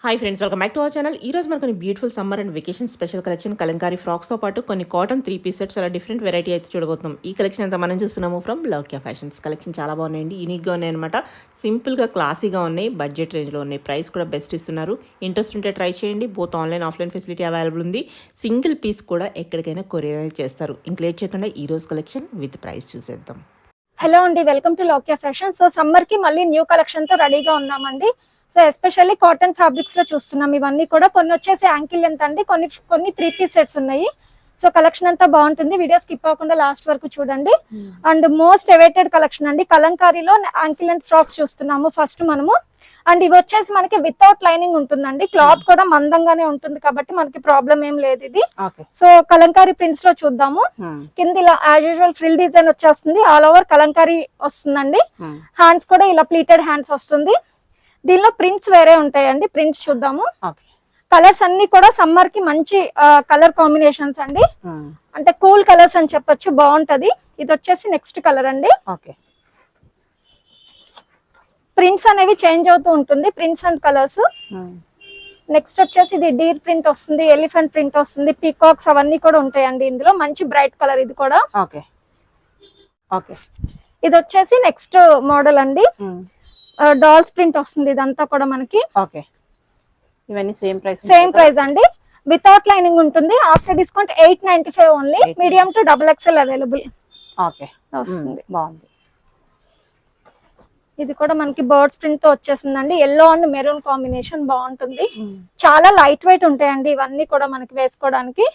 Hi friends, welcome back to our channel. ఈ రోజు మనకు beautiful summer and vacation special collection Kalamkari ఫ్రాక్స్తో పాటు కొన్ని కాటన్ 3-piece సెట్స్ అలా డిఫరెంట్ వెరైటీ అయితే చూడబోతున్నాం. ఈ కలెక్షన్ అంతా మనం చూస్తున్నాము ఫ్రమ్ లౌక్యా ఫ్యాషన్స్. కలెక్షన్ చాలా బాగున్నాయండి, యూనిక్గా ఉన్నాయి అనమాట. సింపుల్గా క్లాసీగా ఉన్నాయి, బడ్జెట్ రేంజ్లో ఉన్నాయి, ప్రైస్ కూడా బెస్ట్ ఇస్తున్నారు. ఇంట్రెస్ట్ ఉంటే ట్రై చేయండి. Both online offline facility available ఉంది. సింగిల్ పీస్ కూడా ఎక్కడికైనా కొరియర్ చేస్తారు. ఇంక లేట్ చేయకుండా ఈ రోజు కలెక్షన్ విత్ ప్రైస్ చూసేద్దాం. హలో అండి, welcome to Laukya fashion. So summer కి మళ్ళీ న్యూ కలెక్షన్ తో రెడీగా ఉన్నామండి. సో ఎస్పెషల్లీ కాటన్ ఫ్యాబ్రిక్స్ లో చూస్తున్నాం. ఇవన్నీ కూడా కొన్ని వచ్చేసి యాంకిల్ లెంత్ అండి, కొన్ని 3-piece సెట్స్ ఉన్నాయి. సో కలెక్షన్ అంతా బాగుంటుంది, వీడియో స్కిప్ అవ్వకుండా లాస్ట్ వరకు చూడండి. అండ్ మోస్ట్ అవైటెడ్ కలెక్షన్ అండి, కలంకారీలో యాంకిల్ లెంత్ ఫ్రాక్స్ చూస్తున్నాము ఫస్ట్ మనము. అండ్ ఇవి వచ్చేసి మనకి వితౌట్ లైనింగ్ ఉంటుందండి, క్లాత్ కూడా మందంగానే ఉంటుంది కాబట్టి మనకి ప్రాబ్లం ఏం లేదు ఇది. సో కలంకారీ ప్రింట్స్ లో చూద్దాము. కింద ఇలా యాజ్ యూజువల్ ఫ్రిల్ డిజైన్ వచ్చేస్తుంది, ఆల్ ఓవర్ కలంకారీ వస్తుందండి. హ్యాండ్స్ కూడా ఇలా ప్లీటెడ్ హ్యాండ్స్ వస్తుంది. దీనిలో ప్రింట్స్ వేరే ఉంటాయండి, ప్రింట్స్ చూద్దాము. కలర్స్ అన్ని కూడా సమ్మర్ కి మంచి కలర్ కాంబినేషన్స్ అండి, అంటే కూల్ కలర్స్ అని చెప్పొచ్చు, బాగుంటది. ఇది వచ్చేసి నెక్స్ట్ కలర్ అండి. ప్రింట్స్ అనేవి చేంజ్ అవుతూ ఉంటుంది, ప్రింట్స్ అండ్ కలర్స్. నెక్స్ట్ వచ్చేసి ఇది డీర్ ప్రింట్ వస్తుంది, ఎలిఫెంట్ ప్రింట్ వస్తుంది, పీకాక్స్ అవన్నీ కూడా ఉంటాయండి ఇందులో. మంచి బ్రైట్ కలర్ ఇది కూడా. ఇది వచ్చేసి నెక్స్ట్ మోడల్ అండి, డాల్స్ ప్రింట్ వస్తుంది. ఇదంతా కూడా మనకి ఇవన్నీ సేమ్ ప్రైస్ అండి, వితౌట్ లైనింగ్ ఉంటుంది. After discount 895 only. Medium to XXL available వస్తుంది. ఇది కూడా మనకి బర్డ్స్ ప్రింట్ తో వచ్చేసిందండి, ఎల్లో అండ్ మెరూన్ కాంబినేషన్ బాగుంటుంది. చాలా లైట్ వెయిట్ ఉంటాయండి ఇవన్నీ కూడా మనకి వేసుకోవడానికి,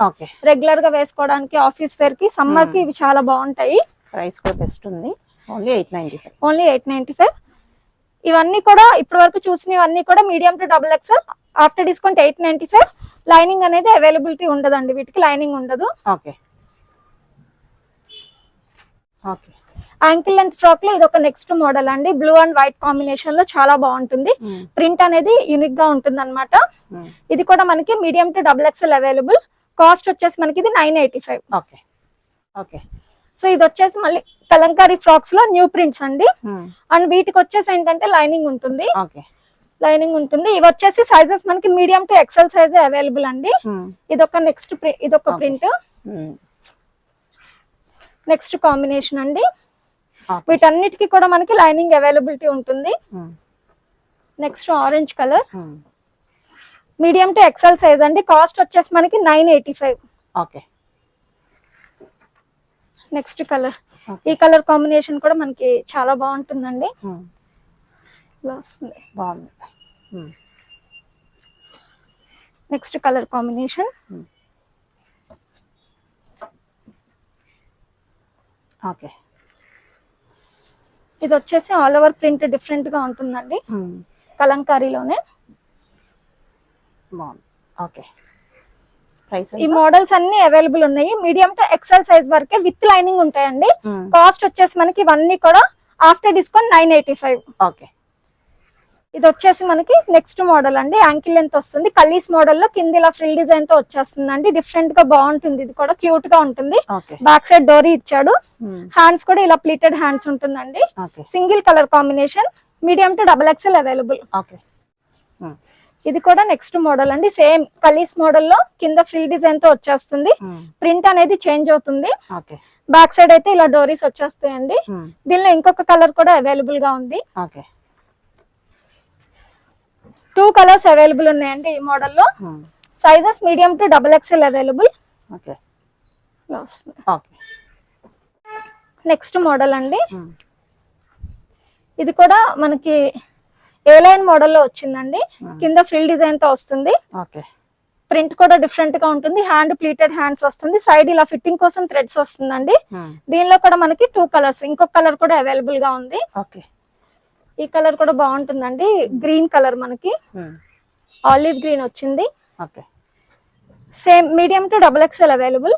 రెగ్యులర్ గా వేసుకోవడానికి, ఆఫీస్ వేర్ కి, సమ్మర్ కి ఇవి చాలా బాగుంటాయి. ప్రైస్ కూడా బెస్ట్ ఉంది, ఓన్లీ 895. ఇవన్నీ కూడా ఇప్పటి వరకు చూసినవన్నీ కూడా medium to XXL. After discount 895. Lining అనేది అవైలబిలిటీ ఉండదండి, వీటికి లైనింగ్ ఉండదు. యాంకిల్ లెంత్ ఫ్రాక్ లో ఇది ఒక నెక్స్ట్ మోడల్ అండి, బ్లూ అండ్ వైట్ కాంబినేషన్ లో చాలా బాగుంటుంది. ప్రింట్ అనేది యూనిక్ గా ఉంటుంది అనమాట. ఇది కూడా మనకి medium to XXL available. Cost వచ్చేసి మనకి ఇది 985. సో ఇది వచ్చేసి మళ్ళీ కలంకారీ ఫ్రాక్స్ లో న్యూ ప్రింట్స్ అండి. అండ్ వీటికి వచ్చేసి ఏంటంటే లైనింగ్ ఉంటుంది. ఇవి వచ్చేసి సైజెస్ మనకి medium to XL size available అండి. ఇదొక ఇదొక ప్రింట్, నెక్స్ట్ కాంబినేషన్ అండి. వీటన్నిటికీ కూడా మనకి లైనింగ్ అవైలబిలిటీ ఉంటుంది. Next orange colour, medium to XL size అండి. కాస్ట్ వచ్చేసి మనకి 985. నెక్స్ట్ కలర్, ఈ కలర్ కాంబినేషన్ కూడా మనకి చాలా బాగుంటుందండి. నెక్స్ట్ కలర్ కాంబినేషన్, ఇది వచ్చేసి ఆల్ ఓవర్ ప్రింట్ డిఫరెంట్ గా ఉంటుందండి, కలంకారీలోనే. ఈ మోడల్స్ అన్ని అవైలబుల్ ఉన్నాయి, మీడియం టు XL సైజ్ వరకే, విత్ లైనింగ్ ఉంటాయండి. కాస్ట్ వచ్చేసి మనకి ఇవన్నీ కూడా ఆఫ్టర్ డిస్కౌంట్ 985. ఇది వచ్చేసి మనకి నెక్స్ట్ మోడల్ అండి, యాంకిల్ లెంత్ వస్తుంది, కలీస్ మోడల్ లో కింద ఇలా ఫ్రిల్ డిజైన్ తో వచ్చేస్తుందండి. డిఫరెంట్ గా బాగుంటుంది, ఇది కూడా క్యూట్ గా ఉంటుంది. బ్యాక్ సైడ్ డోరీ ఇచ్చాడు, హ్యాండ్స్ కూడా ఇలా ప్లీటెడ్ హ్యాండ్స్ ఉంటుందండి. Single colour combination, medium to XXL available. ఇది కూడా నెక్స్ట్ మోడల్ అండి, సేమ్ కలీస్ మోడల్ లో కింద ఫ్రిల్ డిజైన్ తో వచ్చేస్తుంది. ప్రింట్ అనేది చేంజ్ అవుతుంది. బ్యాక్ సైడ్ అయితే ఇలా డోరీస్ వచ్చేస్తాయండి. దీనిలో ఇంకొక కలర్ కూడా అవైలబుల్ గా ఉంది. 2 కలర్స్ అవైలబుల్ ఉన్నాయండి ఈ మోడల్లో. Sizes medium to XXL available. Next model అండి, ఇది కూడా మనకి ఏ లైన్ మోడల్లో వచ్చిందండి, కింద ఫ్రిల్ డిజైన్ తో వస్తుంది. ప్రింట్ కూడా డిఫరెంట్ గా ఉంటుంది, హ్యాండ్ ప్లీటెడ్ హ్యాండ్స్ వస్తుంది, సైడ్ ఇలా ఫిట్టింగ్ కోసం థ్రెడ్స్ వస్తుందండి. దీనిలో కూడా మనకి 2 కలర్స్, ఇంకొక కలర్ కూడా అవైలబుల్ గా ఉంది. ఈ కలర్ కూడా బాగుంటుందండి, గ్రీన్ కలర్, మనకి ఆలివ్ గ్రీన్ వచ్చింది. Same medium to XXL available.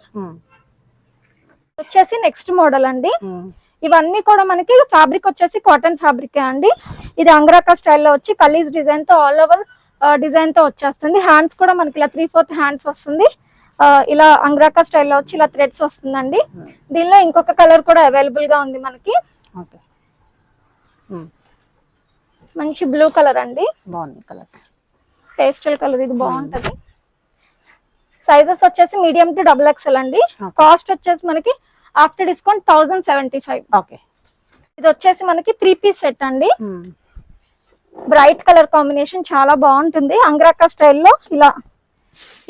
వచ్చేసి నెక్స్ట్ మోడల్ అండి, ఇవన్నీ కూడా మనకి ఫ్యాబ్రిక్ వచ్చేసి కాటన్ ఫ్యాబ్రిక్ అండి. ఇది అంగ్రాకా స్టైల్లో వచ్చి కలీస్ డిజైన్ తో ఆల్ ఓవర్ డిజైన్ తో వచ్చేస్తుంది. హ్యాండ్స్ కూడా మనకి ఇలా 3/4 హ్యాండ్స్ వస్తుంది. ఇలా అంగ్రాకా స్టైల్లో వచ్చి ఇలా థ్రెడ్స్ వస్తుందండి. దీనిలో ఇంకొక కలర్ కూడా అవైలబుల్ గా ఉంది మనకి. మంచి బ్లూ కలర్ అండి, బాగుంది కలర్స్. పేస్టల్ కలర్ ఇది బాగుంటది. సైజెస్ వచ్చేసి మీడియం టు XXL అండి. కాస్ట్ వచ్చేసి మనకి ఆఫ్టర్ డిస్కౌంట్ 1075. ఓకే. ఇది వచ్చేసి మనకి 3 పీస్ సెట్ అండి. బ్రైట్ కలర్ కాంబినేషన్ చాలా బాగుంటుంది. అంగ్రాకా స్టైల్లో ఇలా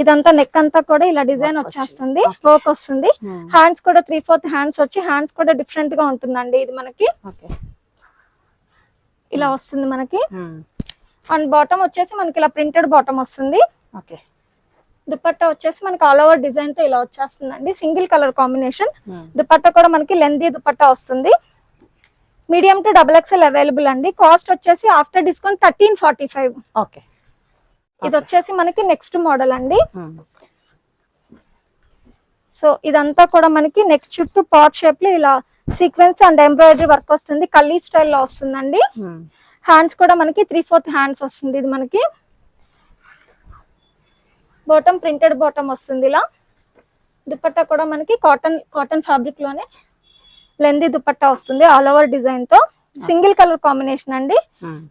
ఇదంతా నెక్ అంతా కూడా ఇలా డిజైన్ వచ్చేస్తుంది, వర్క్ వస్తుంది. హ్యాండ్స్ కూడా 3/4 హ్యాండ్స్ వచ్చి హ్యాండ్స్ కూడా డిఫరెంట్ గా ఉంటుందండి. ఇది మనకి ఇలా వస్తుంది మనకి. అండ్ బాటమ్ వచ్చేసి మనకి ఇలా ప్రింటెడ్ బాటమ్ వస్తుంది. దుపట్టా వచ్చేసి మనకి ఆల్ ఓవర్ డిజైన్ తో ఇలా వచ్చేస్తుందండి. Single colour combination. దుపట్టా కూడా మనకి లెందీ దుపట్టా వస్తుంది. మీడియం టు XXL అవైలబుల్ అండి. కాస్ట్ వచ్చేసి ఆఫ్టర్ డిస్కౌంట్ 1345. ఓకే. ఇది వచ్చేసి మనకి నెక్స్ట్ మోడల్ అండి. సో ఇదంతా కూడా మనకి నెక్ చుట్టూ పాట్ షేప్ లో ఇలా సీక్వెన్స్ అండ్ ఎంబ్రాయిడరీ వర్క్ వస్తుంది. కల్లీ స్టైల్లో వస్తుందండి. హ్యాండ్స్ కూడా మనకి 3/4 హ్యాండ్స్ వస్తుంది. ఇది మనకి బాటమ్ ప్రింటెడ్ బాటమ్ వస్తుంది. ఇలా దుపట్టా కూడా మనకి కాటన్ ఫ్యాబ్రిక్ లోనే లెందీ దుపట్టా వస్తుంది ఆల్ ఓవర్ డిజైన్ తో. సింగిల్ కలర్ కాంబినేషన్ అండి.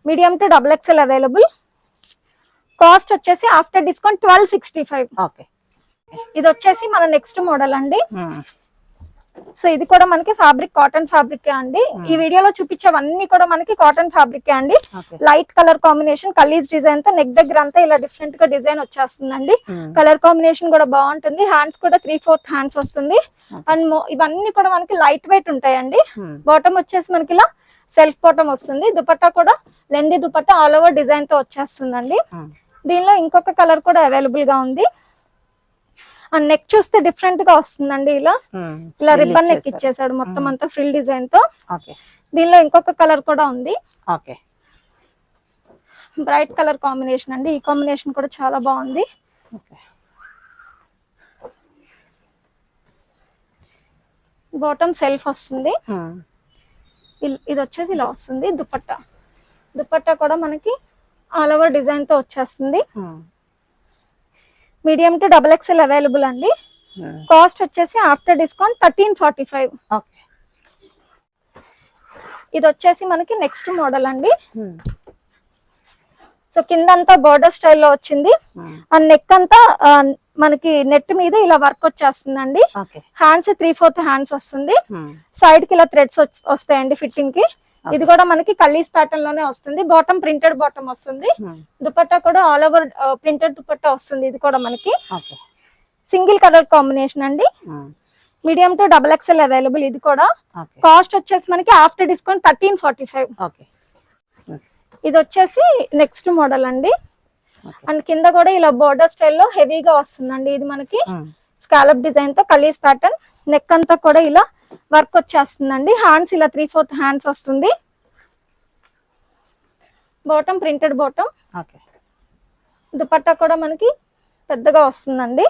Medium to XXL available. Cost వచ్చేసి ఆఫ్టర్ డిస్కౌంట్ 1265. ఓకే. ఇది వచ్చేసి మన నెక్స్ట్ మోడల్ అండి. సో ఇది కూడా మనకి ఫ్యాబ్రిక్ కాటన్ ఫ్యాబ్రిక్ అండి. ఈ వీడియోలో చూపించేవన్నీ కూడా మనకి కాటన్ ఫ్యాబ్రిక్ అండి. Light colour combination Kallis design తో నెక్ దగ్గర అంతా ఇలా డిఫరెంట్ గా డిజైన్ వచ్చేస్తుందండి. కలర్ కాంబినేషన్ కూడా బాగుంటుంది. హ్యాండ్స్ కూడా 3/4 హ్యాండ్స్ వస్తుంది. అండ్ ఇవన్నీ కూడా మనకి లైట్ వెయిట్ ఉంటాయండి. బాటమ్ వచ్చేసి మనకి ఇలా సెల్ఫ్ బాటమ్ వస్తుంది. దుపట్టా కూడా lengthy dupatta all over design తో వచ్చేస్తుందండి. దీనిలో ఇంకొక కలర్ కూడా అవైలబుల్ గా ఉంది. అండ్ నెక్ చూస్తే డిఫరెంట్ గా వస్తుందండి. ఇలా రిబ్బన్ నెక్ ఇచ్చేసాడు మొత్తం అంతా ఫ్రిల్ డిజైన్ తో. దీనిలో ఇంకొక కలర్ కూడా ఉంది. బ్రైట్ కలర్ కాంబినేషన్ అండి. ఈ కాంబినేషన్ కూడా చాలా బాగుంది. బాటమ్ సెల్ఫ్ వస్తుంది. ఇది వచ్చేసి ఇలా వస్తుంది. దుపట్టా కూడా మనకి ఆల్ ఓవర్ డిజైన్ తో వచ్చేస్తుంది. మీడియం టు XXL అవైలబుల్ అండి. కాస్ట్ వచ్చేసి ఆఫ్టర్ డిస్కౌంట్ 1345. ఇది వచ్చేసి మనకి నెక్స్ట్ మోడల్ అండి. సో కిందంతా బోర్డర్ స్టైల్లో వచ్చింది. అండ్ నెక్ అంతా మనకి నెట్ మీద ఇలా వర్క్ వచ్చేస్తుందండి. హ్యాండ్స్ 3/4 హ్యాండ్స్ వస్తుంది. సైడ్ కి ఇలా థ్రెడ్స్ వస్తాయండి ఫిట్టింగ్ కి. ఇది కూడా మనకి కల్లీస్ ప్యాటర్న్ లోనే వస్తుంది. బాటమ్ ప్రింటెడ్ బాటమ్ వస్తుంది. దుపట్టా కూడా ఆల్ ఓవర్ ప్రింటెడ్ దుపట్టా వస్తుంది. ఇది కూడా మనకి సింగిల్ కలర్ కాంబినేషన్ అండి. Medium to XXL available. ఇది కూడా కాస్ట్ వచ్చేసి మనకి ఆఫ్టర్ డిస్కౌంట్ 1345. ఇది వచ్చేసి నెక్స్ట్ మోడల్ అండి. అండ్ కింద కూడా ఇలా బోర్డర్ స్టైల్లో హెవీగా వస్తుందండి. ఇది మనకి స్కాలప్ డిజైన్ తో కలీస్ ప్యాటర్న్. నెక్ అంతా కూడా ఇలా వర్క్ వచ్చేస్తుందండి. హ్యాండ్స్ ఇలా 3/4 హ్యాండ్స్ వస్తుంది. Bottom printed bottom. దుపట్టా కూడా మనకి పెద్దగా వస్తుందండి.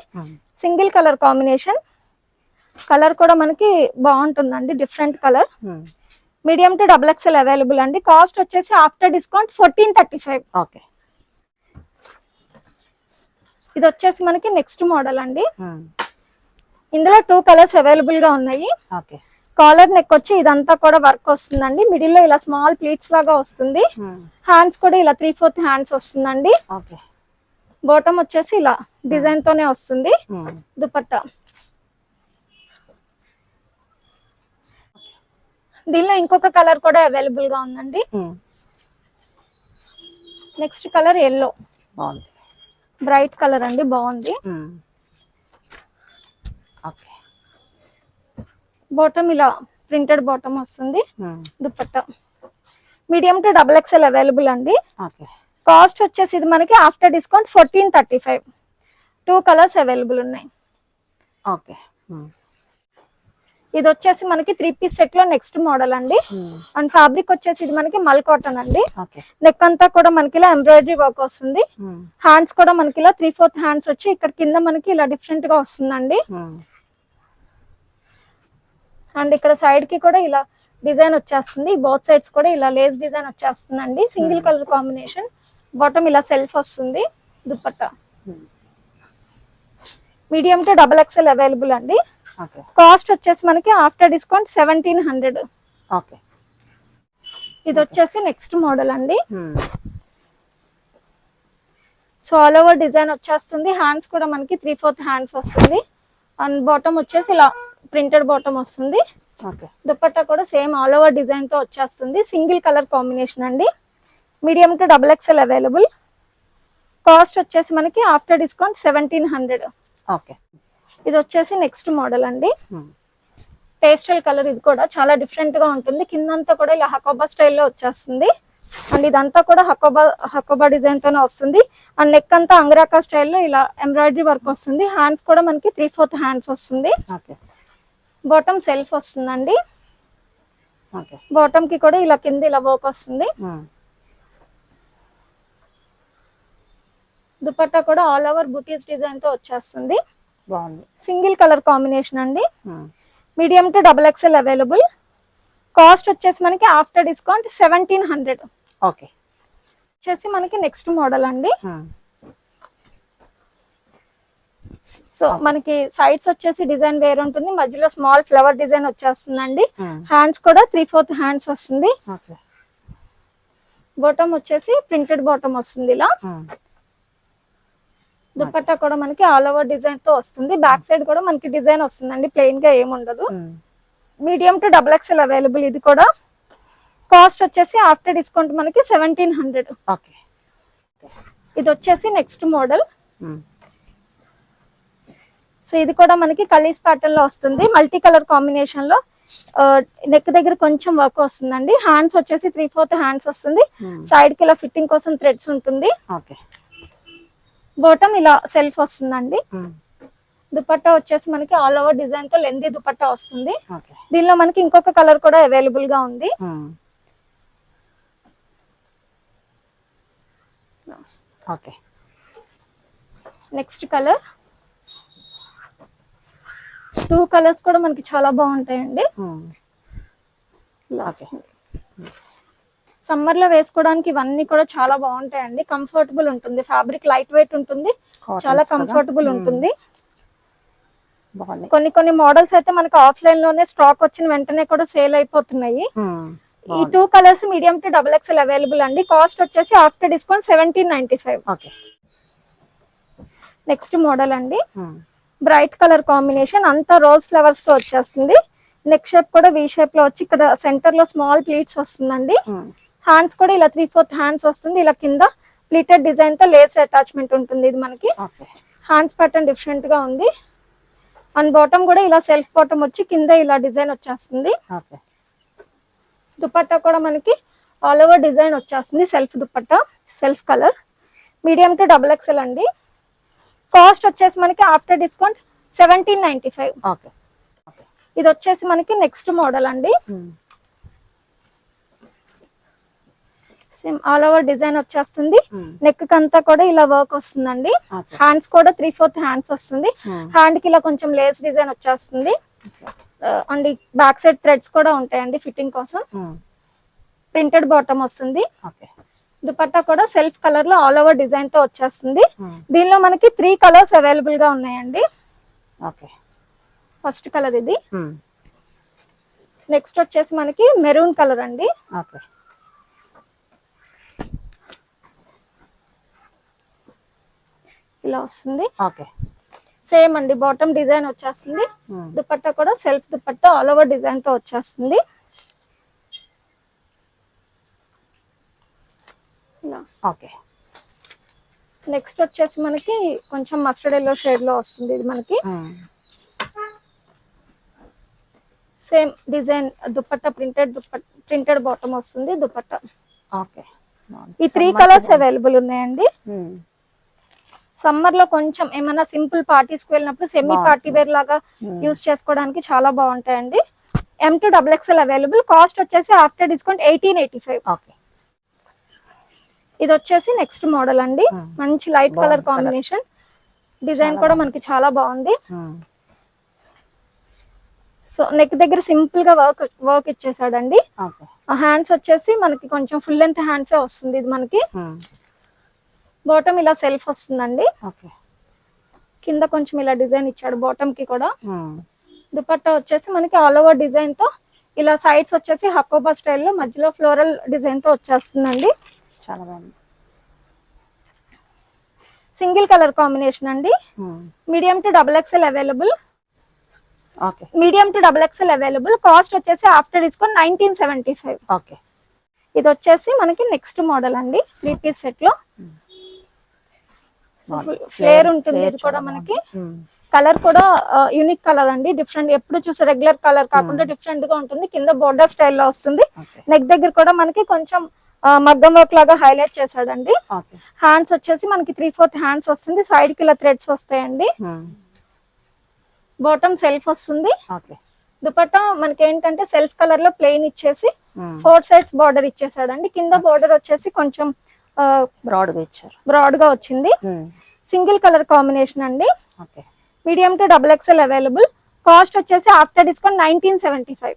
Single colour combination. కలర్ కూడా మనకి బాగుంటుందండి, different colour. Medium to XXL available అండి. కాస్ట్ వచ్చేసి ఆఫ్టర్ డిస్కౌంట్ 1435. ఇది వచ్చేసి మనకి నెక్స్ట్ మోడల్ అండి. ఇందులో 2 కలర్స్ అవైలబుల్ గా ఉన్నాయి. కాలర్ నెక్ వచ్చి ఇదంతా కూడా వర్క్ వస్తుందండి. మిడిల్ లో ఇలా స్మాల్ ప్లీట్స్ లాగా వస్తుంది. హ్యాండ్స్ కూడా ఇలా 3/4 హ్యాండ్స్ వస్తుందండి. బాటమ్ వచ్చేసి ఇలా డిజైన్ తోనే వస్తుంది. దుపట్టా దీనిలో ఇంకొక కలర్ కూడా అవైలబుల్ గా ఉందండి. Next colour yellow. Bright colour అండి, బాగుంది. బాటమ్ ఇలా ప్రింటెడ్ బాటమ్ వస్తుంది. Dupatta medium to XXL available అండి. కాస్ట్ వచ్చేసి ఇది మనకి ఆఫ్టర్ డిస్కౌంట్ 1435. 2 కలర్స్ అవైలబుల్ ఉన్నాయి. ఇది వచ్చేసి మనకి 3 పీస్ సెట్ లో నెక్స్ట్ మోడల్ అండి. అండ్ ఫ్యాబ్రిక్ వచ్చేసి ఇది మనకి మల్ కాటన్ అండి. నెక్ అంతా కూడా మనకి ఇలా ఎంబ్రాయిడరీ వర్క్ వస్తుంది. హ్యాండ్స్ కూడా మనకి ఇలా 3/4 హ్యాండ్స్ వచ్చి ఇక్కడ కింద మనకి ఇలా డిఫరెంట్ గా వస్తుందండి. అండ్ ఇక్కడ సైడ్ కి కూడా ఇలా డిజైన్ వచ్చేస్తుంది. బోత్ సైడ్స్ కూడా ఇలా లేస్ డిజైన్ వచ్చేస్తుందండి. Single colour combination. బాటమ్ ఇలా సెల్ఫ్ వస్తుంది. Dupatta medium to XXL available అండి. కాస్ట్ వచ్చేసి మనకి ఆఫ్టర్ డిస్కౌంట్ 1700. ఇది వచ్చేసి నెక్స్ట్ మోడల్ అండి. సో ఆల్ ఓవర్ డిజైన్ వచ్చేస్తుంది. హ్యాండ్స్ కూడా మనకి 3/4 హ్యాండ్స్ వస్తుంది. అండ్ బాటమ్ వచ్చేసి ఇలా ప్రింటెడ్ బాటమ్ వస్తుంది. ఓకే. దుపట్టా కూడా సేమ్ ఆల్ ఓవర్ డిజైన్ తో వచ్చేస్తుంది. సింగిల్ కలర్ కాంబినేషన్ అండి. Medium to XXL available. Cost వచ్చేసి మనకి ఆఫ్టర్ డిస్కౌంట్ 1700. ఓకే. ఇది వచ్చేసి నెక్స్ట్ మోడల్ అండి. పేస్టల్ కలర్, ఇది కూడా చాలా డిఫరెంట్ గా ఉంటుంది. కిందంతా కూడా ఇలా హకోబా స్టైల్లో వచ్చేస్తుంది. అండ్ ఇదంతా కూడా హకోబా డిజైన్ తోనే వస్తుంది. అండ్ నెక్ అంతా అంగరాకా స్టైల్లో ఇలా ఎంబ్రాయిడరీ వర్క్ వస్తుంది. హ్యాండ్స్ కూడా మనకి 3/4 హ్యాండ్స్ వస్తుంది. బాటమ్ సెల్ఫ్ వస్తుందండి. బాటమ్ కి కూడా ఇలా కింద ఇలా వర్క్ వస్తుంది. దుపట్టా కూడా ఆల్ ఓవర్ బుటీస్ డిజైన్ తో వచ్చేస్తుంది. బాగుంది. సింగిల్ కలర్ కాంబినేషన్ అండి. Medium to XXL available. Cost వచ్చేసి మనకి ఆఫ్టర్ డిస్కౌంట్ 1700. ఓకే. వచ్చేసి మనకి నెక్స్ట్ మోడల్ అండి. సో మనకి సైడ్స్ వచ్చేసి డిజైన్ వేరే ఉంటుంది. మధ్యలో స్మాల్ ఫ్లవర్ డిజైన్ వచ్చేస్తుందండి. హ్యాండ్స్ కూడా 3/4 హ్యాండ్స్ వస్తుంది. బాటమ్ వచ్చేసి ప్రింటెడ్ బాటమ్ వస్తుంది ఇలా. దుపట్టా కూడా మనకి ఆల్ ఓవర్ డిజైన్ తో వస్తుంది. బ్యాక్ సైడ్ కూడా మనకి డిజైన్ వస్తుందండి. ప్లెయిన్ గా ఏముండదు. Medium to XXL available. ఇది కూడా కాస్ట్ వచ్చేసి ఆఫ్టర్ డిస్కౌంట్ మనకి 1700. ఓకే. ఇది వచ్చేసి నెక్స్ట్ మోడల్. సో ఇది కూడా మనకి కలీస్ ప్యాటర్న్ లో వస్తుంది. మల్టీ కలర్ కాంబినేషన్ లో నెక్ దగ్గర కొంచెం వర్క్ వస్తుందండి. హ్యాండ్స్ వచ్చేసి 3/4 హ్యాండ్స్ వస్తుంది. సైడ్ కి ఇలా ఫిట్టింగ్ కోసం థ్రెడ్స్ ఉంటుంది. బాటమ్ ఇలా సెల్ఫ్ వస్తుందండి. దుపట్టా వచ్చేసి మనకి ఆల్ ఓవర్ డిజైన్ తో లెందీ దుపట్టా వస్తుంది. దీనిలో మనకి ఇంకొక కలర్ కూడా అవైలబుల్ గా ఉంది. ఓకే. Next colour. 2 కలర్స్ కూడా మనకి చాలా బాగుంటాయండి. సమ్మర్ లో వేసుకోవడానికి ఇవన్నీ కూడా చాలా బాగుంటాయండి. కంఫర్టబుల్ ఉంటుంది. ఫ్యాబ్రిక్ లైట్ వెయిట్ ఉంటుంది. చాలా కంఫర్టబుల్ ఉంటుంది. కొన్ని మోడల్స్ అయితే మనకి ఆఫ్లైన్ లోనే స్టాక్ వచ్చిన వెంటనే కూడా సేల్ అయిపోతున్నాయి. ఈ 2 colours medium to XXL available అండి. కాస్ట్ వచ్చేసి ఆఫ్టర్ డిస్కౌంట్ 1795. నెక్స్ట్ మోడల్ అండి. బ్రైట్ కలర్ కాంబినేషన్, అంతా రోజ్ ఫ్లవర్స్ తో వచ్చేస్తుంది. నెక్ షేప్ కూడా వి షేప్ లో వచ్చి ఇక్కడ సెంటర్ లో స్మాల్ ప్లీట్స్ వస్తుందండి. హ్యాండ్స్ కూడా ఇలా 3/4 హ్యాండ్స్ వస్తుంది. ఇలా కింద ప్లీటెడ్ డిజైన్ తో లేస్ అటాచ్మెంట్ ఉంటుంది. ఇది మనకి హ్యాండ్స్ ప్యాటర్న్ డిఫరెంట్ గా ఉంది. అండ్ బాటమ్ కూడా ఇలా సెల్ఫ్ బాటమ్ వచ్చి కింద ఇలా డిజైన్ వచ్చేస్తుంది. దుపట్టా కూడా మనకి ఆల్ ఓవర్ డిజైన్ వచ్చేస్తుంది. Self dupatta, self colour. Medium to XXL అండి. కాస్ట్ వచ్చేసి మనకి ఆఫ్టర్ డిస్కౌంట్ 1795. ఇది వచ్చేసి మనకి నెక్స్ట్ మోడల్ అండి. సేమ్ ఆల్ ఓవర్ డిజైన్ వచ్చేస్తుంది. నెక్ అంతా కూడా ఇలా వర్క్ వస్తుందండి. హ్యాండ్స్ కూడా 3/4 హ్యాండ్స్ వస్తుంది. హ్యాండ్ కి ఇలా కొంచెం లేస్ డిజైన్ వచ్చేస్తుంది. అండ్ బ్యాక్ సైడ్ థ్రెడ్స్ కూడా ఉంటాయండి ఫిట్టింగ్ కోసం. ప్రింటెడ్ బాటమ్ వస్తుంది. దుపట్టా కూడా సెల్ఫ్ కలర్ లో ఆల్ ఓవర్ డిజైన్ తో వచ్చేస్తుంది. దీనిలో మనకి 3 కలర్స్ అవైలబుల్ గా ఉన్నాయండి. ఫస్ట్ కలర్ ఇది. నెక్స్ట్ వచ్చేసి మనకి మెరూన్ కలర్ అండి. ఇలా వస్తుంది. సేమ్ అండి. బాటమ్ డిజైన్ వచ్చేస్తుంది. దుపట్టా కూడా self dupatta all over design తో వచ్చేస్తుంది. నెక్స్ట్ వచ్చేసి మనకి కొంచెం మస్టర్డ్ ఎల్లో షేడ్ లో వస్తుంది. ఇది మనకి same design. Dupatta printed bottom వస్తుంది. దుపట్టా ఈ 3 కలర్స్ అవైలబుల్ ఉన్నాయండి. సమ్మర్ లో కొంచెం ఏమైనా సింపుల్ పార్టీస్ కి వెళ్ళినప్పుడు సెమీ పార్టీ వేర్ లాగా యూస్ చేసుకోవడానికి చాలా బాగుంటాయండి. M to XXL available. Cost వచ్చేసి ఆఫ్టర్ డిస్కౌంట్ 1885. ఇది వచ్చేసి నెక్స్ట్ మోడల్ అండి. మంచి లైట్ కలర్ కాంబినేషన్. డిజైన్ కూడా మనకి చాలా బాగుంది. సో నెక్ దగ్గర సింపుల్ గా వర్క్ ఇచ్చేసాడండి. హ్యాండ్స్ వచ్చేసి మనకి కొంచెం ఫుల్ లెంత్ హ్యాండ్సే వస్తుంది. ఇది మనకి బాటమ్ ఇలా సెల్ఫ్ వస్తుందండి. కింద కొంచెం ఇలా డిజైన్ ఇచ్చాడు బాటమ్ కి కూడా. దుపట్టా వచ్చేసి మనకి ఆల్ ఓవర్ డిజైన్ తో ఇలా సైడ్స్ వచ్చేసి హకోబా స్టైల్లో మధ్యలో ఫ్లోరల్ డిజైన్ తో వచ్చేస్తుందండి. చాలా బాగుంది. సింగిల్ కలర్ కాంబినేషన్ అండి. Medium to double XL available. Okay. Medium to double XL available. Cost వచ్చేసి ఆఫ్టర్ డిస్కౌంట్ 1975. ఓకే. ఇది వచ్చేసి మనకి నెక్స్ట్ మోడల్ అండి. 3 పీస్ సెట్ లో ఫ్లేర్ ఉంటుంది. ఇది కూడా మనకి కలర్ కూడా యూనిక్ కలర్ అండి. డిఫరెంట్, ఎప్పుడు చూసే రెగ్యులర్ కలర్ కాకుండా డిఫరెంట్ గా ఉంటుంది. కింద బోర్డర్ స్టైల్లో వస్తుంది. నెక్ దగ్గర కూడా మనకి కొంచెం మగ్గం వర్క్ లాగా హైలైట్ చేశాడండి. హ్యాండ్స్ వచ్చేసి మనకి 3/4 హ్యాండ్స్ వస్తుంది. సైడ్ కి ఇలా థ్రెడ్స్ వస్తాయండి. బాటమ్ సెల్ఫ్ వస్తుంది. దుపట్టా మనకి ఏంటంటే సెల్ఫ్ కలర్ లో ప్లెయిన్ ఇచ్చేసి 4 సైడ్స్ బార్డర్ ఇచ్చేసాడండి. కింద బార్డర్ వచ్చేసి కొంచెం బ్రాడ్ గా వచ్చింది. సింగిల్ కలర్ కాంబినేషన్ అండి. Medium to double XL available. Cost వచ్చేసి ఆఫ్టర్ డిస్కౌంట్ 1975.